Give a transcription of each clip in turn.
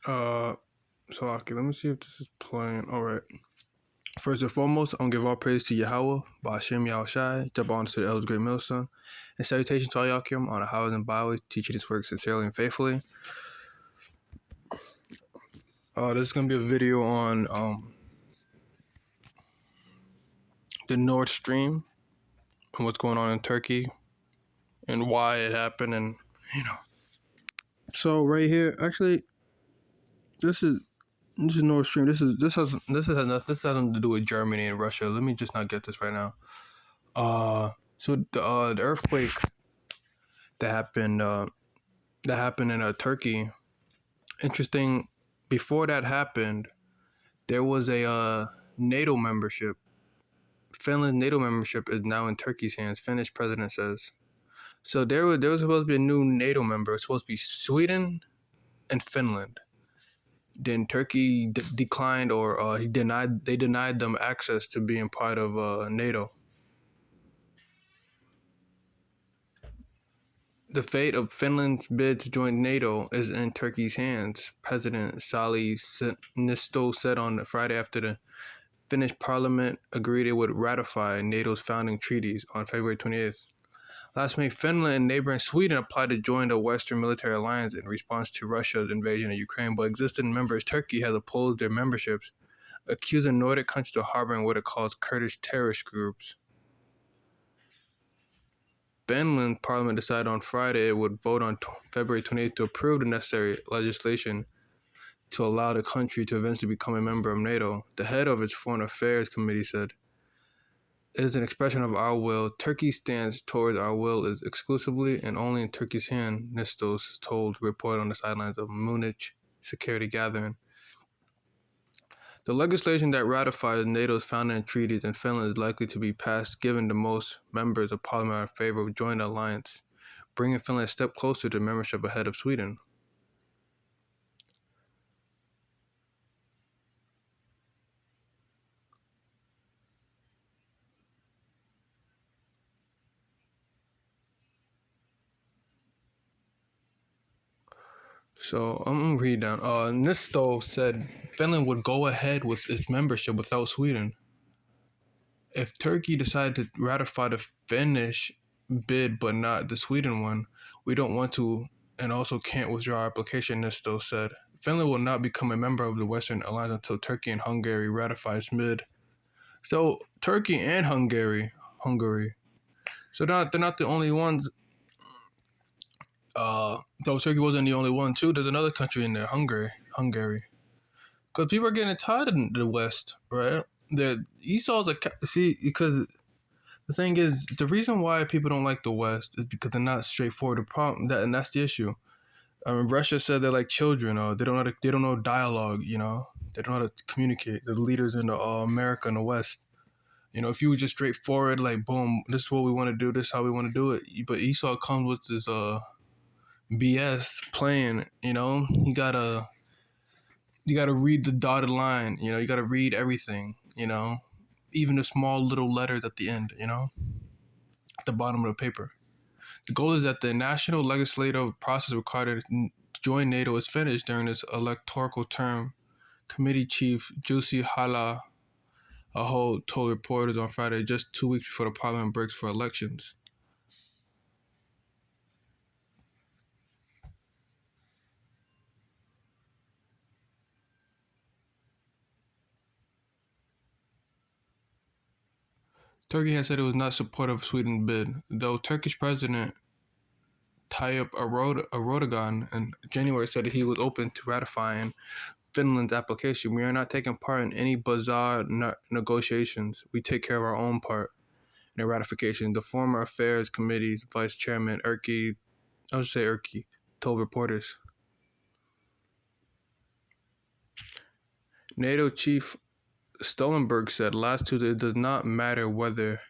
Uh, so okay, let me see if this is playing. All right. First and foremost, I'm gonna give all praise to Yahweh, Ba'ashem Yahushai, double honor to the elders, great millstone, and salutations to all Yakim on the highways and byways, teaching His work sincerely and faithfully. This is gonna be a video on the Nord Stream and what's going on in Turkey and why it happened, and you know. So right here, actually, this is Nord Stream. This has nothing to do with Germany and Russia. Let me just not get this right now. So the earthquake that happened in Turkey. Interesting. Before that happened, there was a NATO membership. Finland's NATO membership is now in Turkey's hands. Finnish president says. So there was supposed to be a new NATO member. It's supposed to be Sweden and Finland. Then Turkey declined, or he denied. They denied them access to being part of NATO. The fate of Finland's bid to join NATO is in Turkey's hands, President Sauli Niinisto said on Friday after the Finnish parliament agreed it would ratify NATO's founding treaties on February 28th. Last May, Finland and neighboring Sweden applied to join the Western military alliance in response to Russia's invasion of Ukraine, but existing members Turkey has opposed their memberships, accusing Nordic countries of harboring what it calls Kurdish terrorist groups. Finland parliament decided on Friday it would vote on February 28th to approve the necessary legislation to allow the country to eventually become a member of NATO. The head of its Foreign Affairs Committee said, "It is an expression of our will. Turkey's stance towards our will is exclusively and only in Turkey's hand," Nistos told report on the sidelines of Munich security gathering. The legislation that ratifies NATO's founding treaties in Finland is likely to be passed given the most members of parliament are in favor of joining the alliance, bringing Finland a step closer to membership ahead of Sweden. So I'm gonna read down. Nisto said Finland would go ahead with its membership without Sweden. If Turkey decided to ratify the Finnish bid but not the Sweden one, we don't want to and also can't withdraw our application, Nisto said. Finland will not become a member of the Western Alliance until Turkey and Hungary ratify its bid. So Turkey and Hungary. So they're not the only ones. Though Turkey wasn't the only one too. There's another country in there, Hungary. Because people are getting tired of the West, right? The Esau's because the thing is, the reason why people don't like the West is because they're not straightforward. And that's the issue. Russia said they're like children, or they don't know dialogue. They don't know how to communicate. The leaders in the America and the West. If you were just straightforward, like boom, this is what we want to do, this is how we want to do it. But Esau comes with this BS playing. You gotta read the dotted line. You gotta read everything. Even the small little letters at the end. At the bottom of the paper. The goal is that the national legislative process required to join NATO is finished during this electoral term. Committee Chief Jussi Halla-aho told reporters on Friday, just 2 weeks before the parliament breaks for elections. Turkey has said it was not supportive of Sweden's bid, though Turkish President Tayyip Erdogan in January said that he was open to ratifying Finland's application. "We are not taking part in any bizarre negotiations. We take care of our own part in the ratification," the Foreign Affairs Committee's Vice Chairman Erkki told reporters. NATO Chief Stoltenberg said last Tuesday it does not matter whether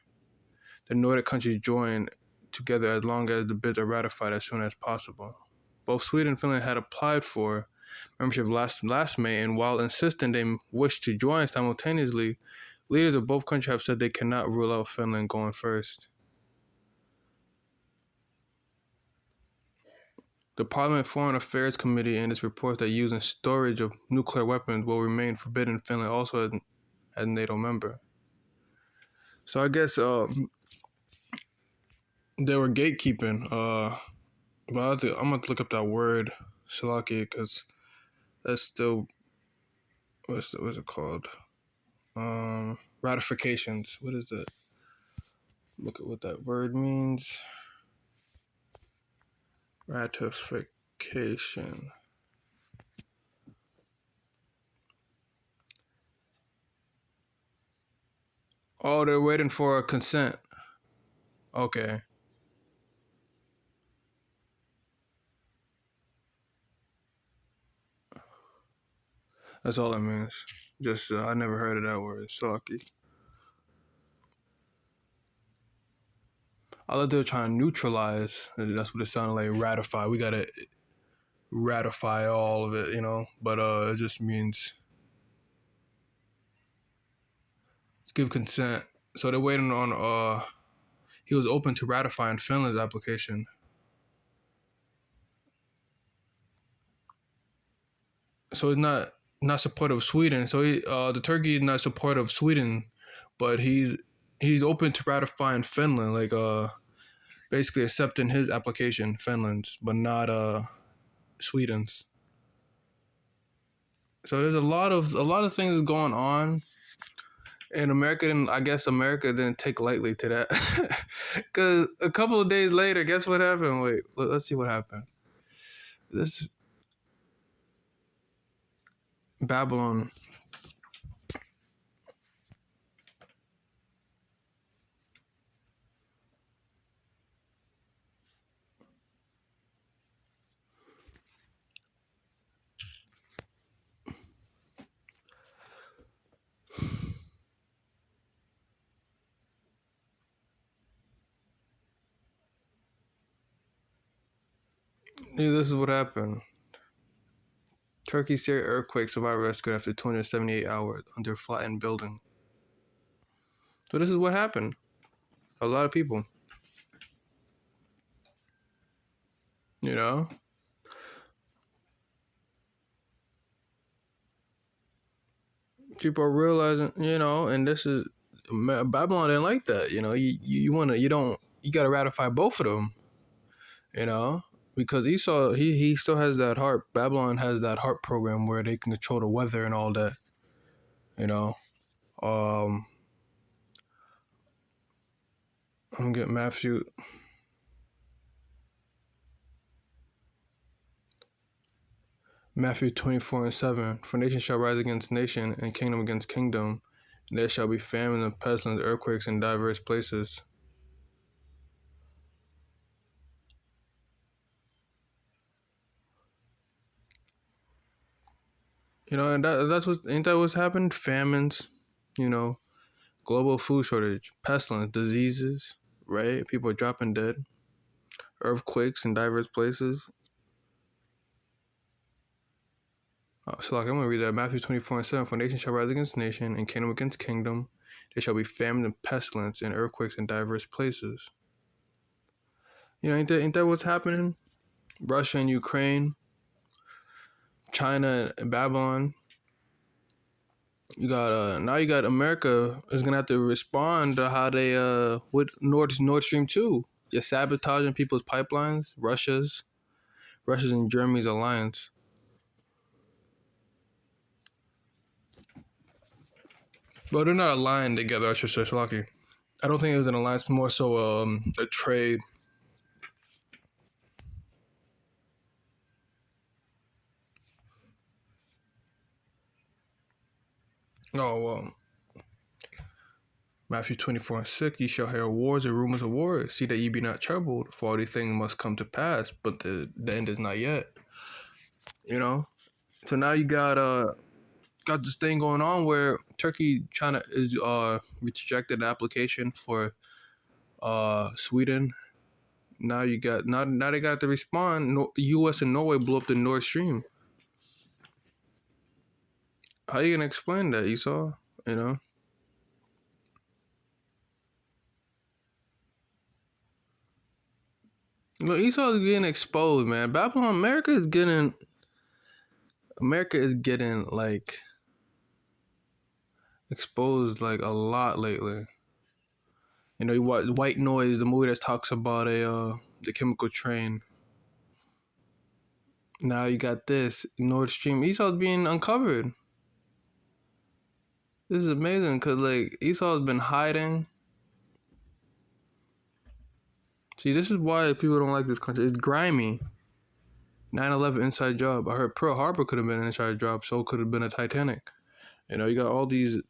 the Nordic countries join together as long as the bids are ratified as soon as possible. Both Sweden and Finland had applied for membership last May, and while insisting they wish to join simultaneously, leaders of both countries have said they cannot rule out Finland going first. The Parliament Foreign Affairs Committee in its report that using storage of nuclear weapons will remain forbidden in Finland also as NATO member. So I guess they were gatekeeping. But I'm gonna look up that word, Shalaki, because that's still what's it called? Ratifications. What is it? Look at what that word means. Ratification. Oh, they're waiting for a consent. Okay. That's all it means. Just, I never heard of that word. Shalaki. I thought they were trying to neutralize. That's what it sounded like. Ratify. We gotta ratify all of it, But it just means give consent. So they're waiting on. He was open to ratifying Finland's application. So he's not supportive of Sweden. So the Turkey is not supportive of Sweden, but he's open to ratifying Finland, like basically accepting his application, Finland's, but not Sweden's. So there's a lot of things going on, and I guess America didn't take lightly to that, because a couple of days later, guess what happened? Wait, let's see what happened. This Babylon. Yeah, this is what happened. Turkey Syria earthquake survivor rescued after 278 hours under flattened building. So this is what happened. A lot of people, you know, people are realizing, and this is Babylon didn't like that. You gotta ratify both of them, you know, because Esau he still has that heart. Babylon has that heart program where they can control the weather and all that, you know. Um, I'm gonna get Matthew 24:7. For nation shall rise against nation, and kingdom against kingdom. And there shall be famines and pestilence, earthquakes in diverse places. And that's what ain't that what's happened? Famines, you know, global food shortage, pestilence, diseases, right? People are dropping dead, earthquakes in diverse places. So, like, I'm gonna read that Matthew 24:7. For nation shall rise against nation, and kingdom against kingdom. There shall be famine and pestilence and earthquakes in diverse places. Ain't that what's happening? Russia and Ukraine, China and Babylon. You got now you got America is gonna have to respond to how they with Nord Stream 2, just sabotaging people's pipelines. Russia's and Germany's alliance. Well, they're not aligned together. I should say, Shalaki. I don't think it was an alliance. More so a trade. Oh well. Matthew 24:6. Ye shall hear wars and rumors of wars. See that ye be not troubled, for all these things must come to pass, but the end is not yet. So now you got this thing going on where Turkey China is rejected the application for Sweden. Now they got to respond. U.S. and Norway blew up the Nord Stream. How you gonna explain that, Esau? You know, Look, Esau is getting exposed, man. Babylon, America is getting like exposed like a lot lately. You know, you watch White Noise, the movie that talks about the chemical train. Now you got this Nord Stream. Esau's being uncovered. This is amazing because like Esau's been hiding. See, this is why people don't like this country. It's grimy. 9/11 inside job. I heard Pearl Harbor could have been an inside job. So could have been a Titanic. You know, you got all these.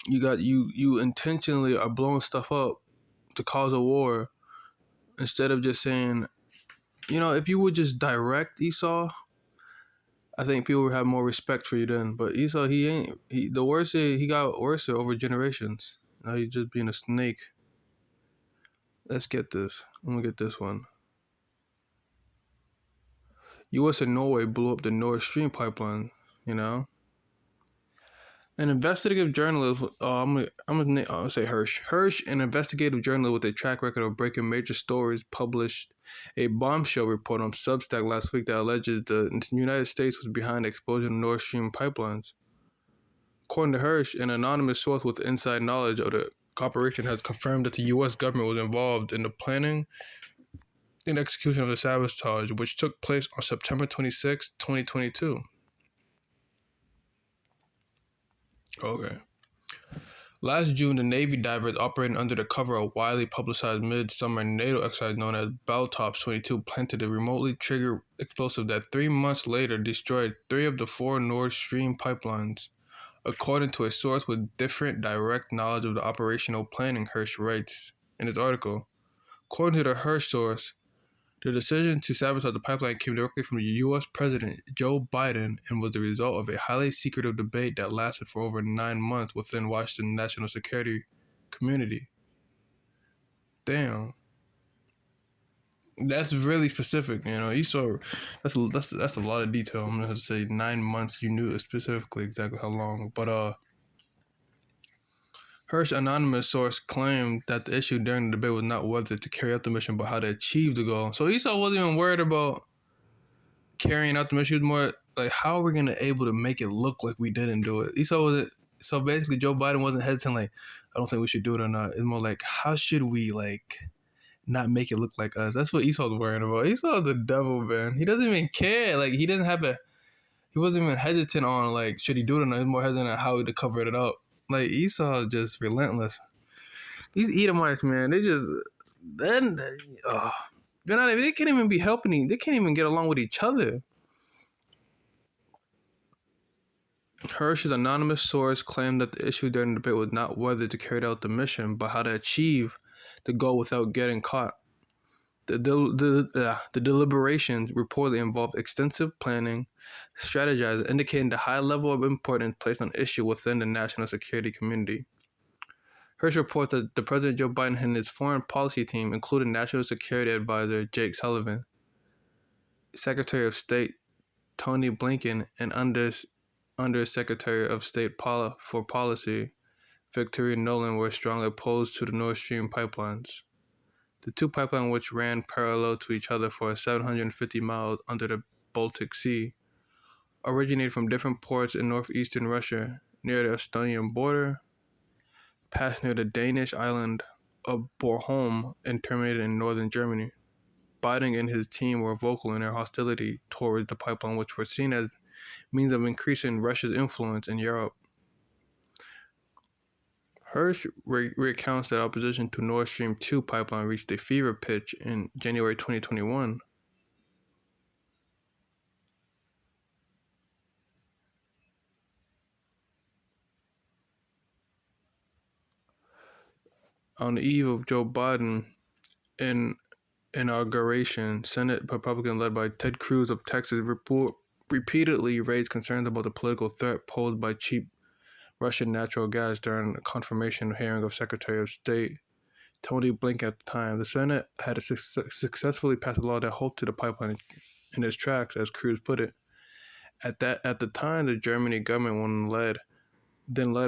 You intentionally are blowing stuff up to cause a war instead of just saying, you know, if you would just direct Esau, I think people would have more respect for you then. But Esau, he ain't. The worst is he got worse over generations. Now he's just being a snake. Let's get this. I'm gonna get this one. U.S. and Norway blew up the Nord Stream pipeline. You know, an investigative journalist. I'm gonna say Hirsch. Hirsch, an investigative journalist with a track record of breaking major stories, published a bombshell report on Substack last week that alleges the United States was behind the explosion of Nord Stream pipelines. According to Hirsch, an anonymous source with inside knowledge of the operation has confirmed that the U.S. government was involved in the planning and execution of the sabotage, which took place on September 26, 2022. Okay. Last June, the Navy divers operating under the cover of a widely publicized mid-summer NATO exercise known as Belltops 22 planted a remotely triggered explosive that 3 months later destroyed 3 of the 4 Nord Stream pipelines. According to a source with different direct knowledge of the operational planning, Hirsch writes in his article. According to the Hirsch source, the decision to sabotage the pipeline came directly from the U.S. President Joe Biden and was the result of a highly secretive debate that lasted for over 9 months within Washington national security community. Damn. That's really specific, you know. You saw that's a lot of detail. I'm gonna have to say 9 months. You knew specifically exactly how long, but Hirsch's anonymous source claimed that the issue during the debate was not whether to carry out the mission, but how to achieve the goal. So Esau wasn't even worried about carrying out the mission. He was more like, how are we going to able to make it look like we didn't do it? Esau wasn't. So basically, Joe Biden wasn't hesitant. Like, I don't think we should do it or not. It's more like, how should we like not make it look like us? That's what Esau's worrying about. Esau's the devil, man. He doesn't even care. Like, he didn't have a. He wasn't even hesitant on like, should he do it or not? He's more hesitant on how to cover it up. Like Esau is just relentless. These Edomites, man, they just then they're not even, they can't even be helping. They can't even get along with each other. Hirsch's anonymous source claimed that the issue during the debate was not whether to carry out the mission, but how to achieve the goal without getting caught. The deliberations reportedly involved extensive planning, strategizing, indicating the high level of importance placed on issue within the national security community. Hirsch reports that the President Joe Biden and his foreign policy team, including National Security Advisor Jake Sullivan, Secretary of State Tony Blinken, and Undersecretary of State for Policy Victoria Nuland, were strongly opposed to the Nord Stream pipelines. The two pipelines, which ran parallel to each other for 750 miles under the Baltic Sea, originated from different ports in northeastern Russia near the Estonian border, passed near the Danish island of Bornholm, and terminated in northern Germany. Biden and his team were vocal in their hostility towards the pipeline, which were seen as means of increasing Russia's influence in Europe. Hirsch recounts that opposition to Nord Stream 2 pipeline reached a fever pitch in January 2021. On the eve of Joe Biden inauguration, Senate Republican led by Ted Cruz of Texas repeatedly raised concerns about the political threat posed by cheap Russian natural gas during a confirmation hearing of Secretary of State Tony Blinken at the time. The Senate had successfully passed a law that halted the pipeline in its tracks, as Cruz put it. At the time, the Germany government, led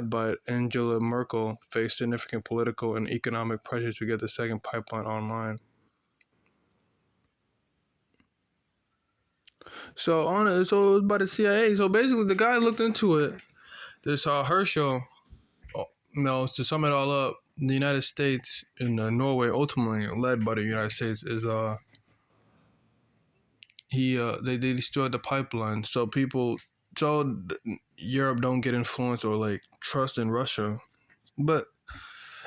by Angela Merkel, faced significant political and economic pressure to get the second pipeline online. So it was by the CIA. So basically, the guy looked into it. This Herschel. No, to sum it all up, the United States and Norway, ultimately led by the United States, is they destroyed the pipeline, so Europe don't get influence or like trust in Russia. But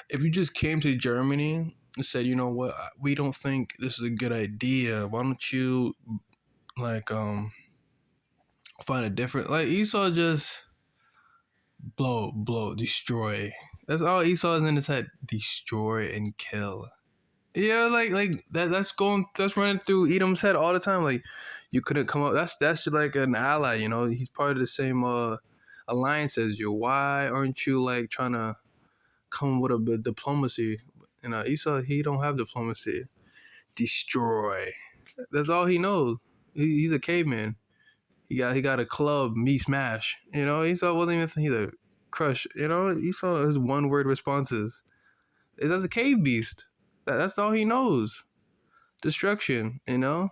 if you just came to Germany and said, you know what, we don't think this is a good idea. Why don't you like find a different, like Esau just blow, destroy. That's all Esau is in his head: destroy and kill. Yeah, like that's running through Edom's head all the time. Like you couldn't come up. That's like an ally. You know, he's part of the same alliance as you. Why aren't you like trying to come with a bit of diplomacy? You know, Esau, he don't have diplomacy. Destroy. That's all he knows. He's a caveman. He got a club, me smash. You know, Esau wasn't even think he's a crush. You know, Esau his one word responses is as a cave beast. That's all he knows. Destruction. You know,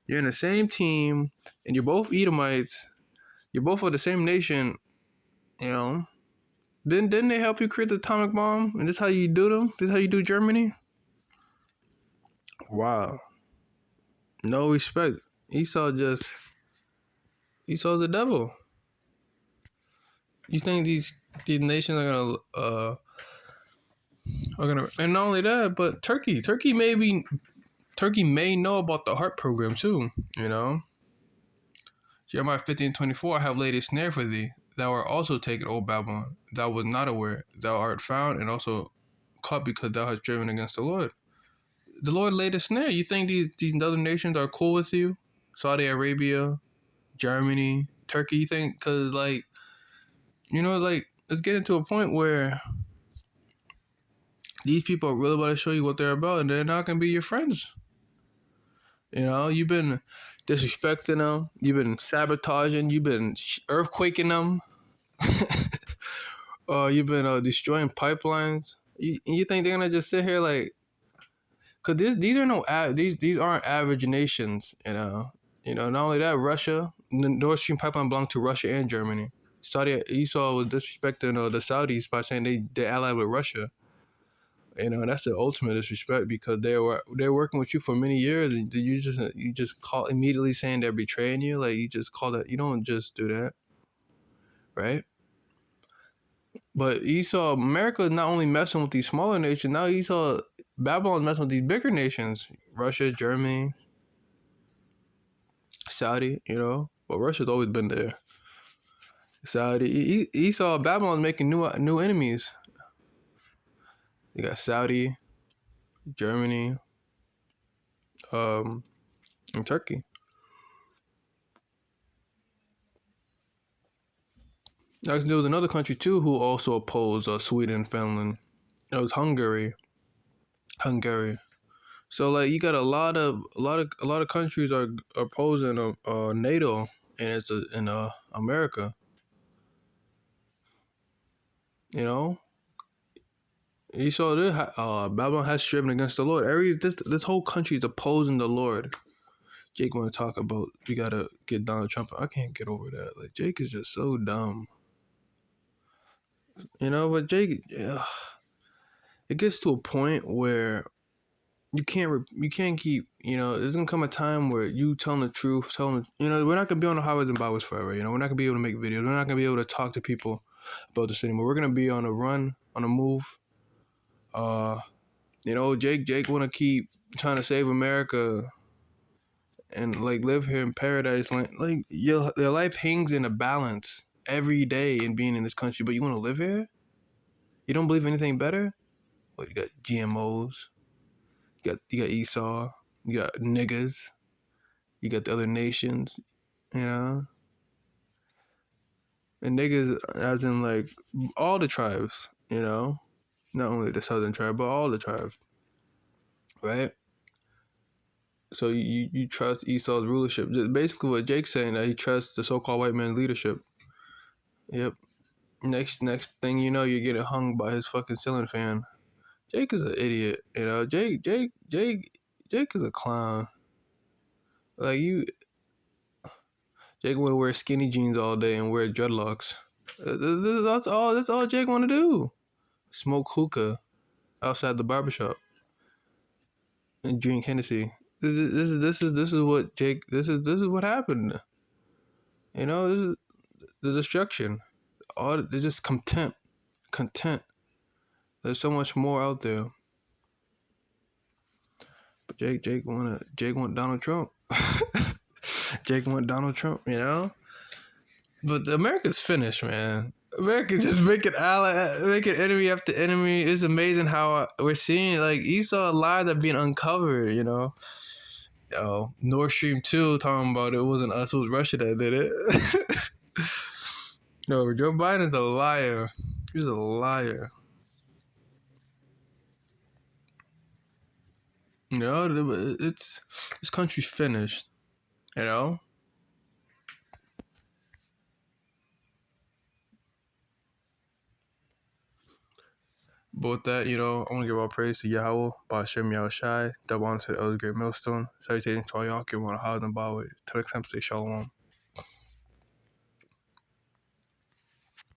you're in the same team, and you're both Edomites. You're both of the same nation. You know, didn't they help you create the atomic bomb? And this is how you do them. This is how you do Germany. Wow. No respect. Esau's a devil. You think these nations are gonna, and not only that, but Turkey may know about the heart program too. You know, Jeremiah 15:24, I have laid a snare for thee. Thou art also taken, O Babylon. Thou was not aware. Thou art found and also caught because thou hast driven against the Lord. The Lord laid a snare. You think these other nations are cool with you? Saudi Arabia, Germany, Turkey. You think because like like let's get into a point where these people are really about to show you what they're about, and they're not gonna be your friends. You know, you've been disrespecting them, you've been sabotaging, you've been earthquaking them, you've been destroying pipelines. You think they're gonna just sit here like? Cause these are these aren't average nations. Not only that, Russia, the Nord Stream pipeline belonged to Russia and Germany. Saudi Esau was disrespecting the Saudis by saying they allied with Russia. That's the ultimate disrespect because they're working with you for many years, and you just call immediately saying they're betraying you. Like you just call that. You don't just do that, right? But Esau, America is not only messing with these smaller nations. Now Babylon's messing with these bigger nations: Russia, Germany, Saudi. But Russia's always been there. Saudi, Esau, Babylon's making new enemies. You got Saudi, Germany, and Turkey. There was another country too who also opposed Sweden and Finland. It was Hungary. Hungary. So like you got a lot of countries are opposing NATO, and it's in America. You know, you saw this. Babylon has striven against the Lord. This whole country is opposing the Lord. Jake want to talk about we gotta get Donald Trump. I can't get over that. Like Jake is just so dumb. But Jake, it gets to a point where you can't keep. There's gonna come a time where you telling the truth, we're not gonna be on the highways and byways forever. We're not gonna be able to make videos. We're not gonna be able to talk to people about this anymore. We're gonna be on a run, on a move. Jake wanna keep trying to save America and like live here in paradise land. Like your life hangs in a balance every day in being in this country, but you wanna live here? You don't believe anything better? Well, you got GMOs, you got Esau, you got niggas, you got the other nations, you know? And niggas as in like all the tribes, Not only the southern tribe, but all the tribes. Right? So you trust Esau's rulership. Just basically what Jake's saying, that he trusts the so-called white man's leadership. Yep. Next thing you know, you're getting hung by his fucking ceiling fan. Jake is an idiot, Jake is a clown. Like Jake want to wear skinny jeans all day and wear dreadlocks. That's all. That's all Jake want to do. Smoke hookah outside the barbershop and drink Hennessy. This is what Jake. This is what happened. You know, this is the destruction. All they're just content. There's so much more out there. But Jake want Donald Trump. Jake want Donald Trump. You know. But America's finished, man. America just making enemy after enemy. It's amazing how we're seeing like Esau lies are being uncovered. You know, Nord Stream 2 talking about it wasn't us, it was Russia that did it. No, Joe Biden's a liar. He's a liar. You know, it's this country's finished. You know. But with that, I want to give all praise to Yahweh, Ba'ashem Yahushai, double honor to the elder great millstone, salutating to all y'all, give one a high and bow. Till next time, stay shalom.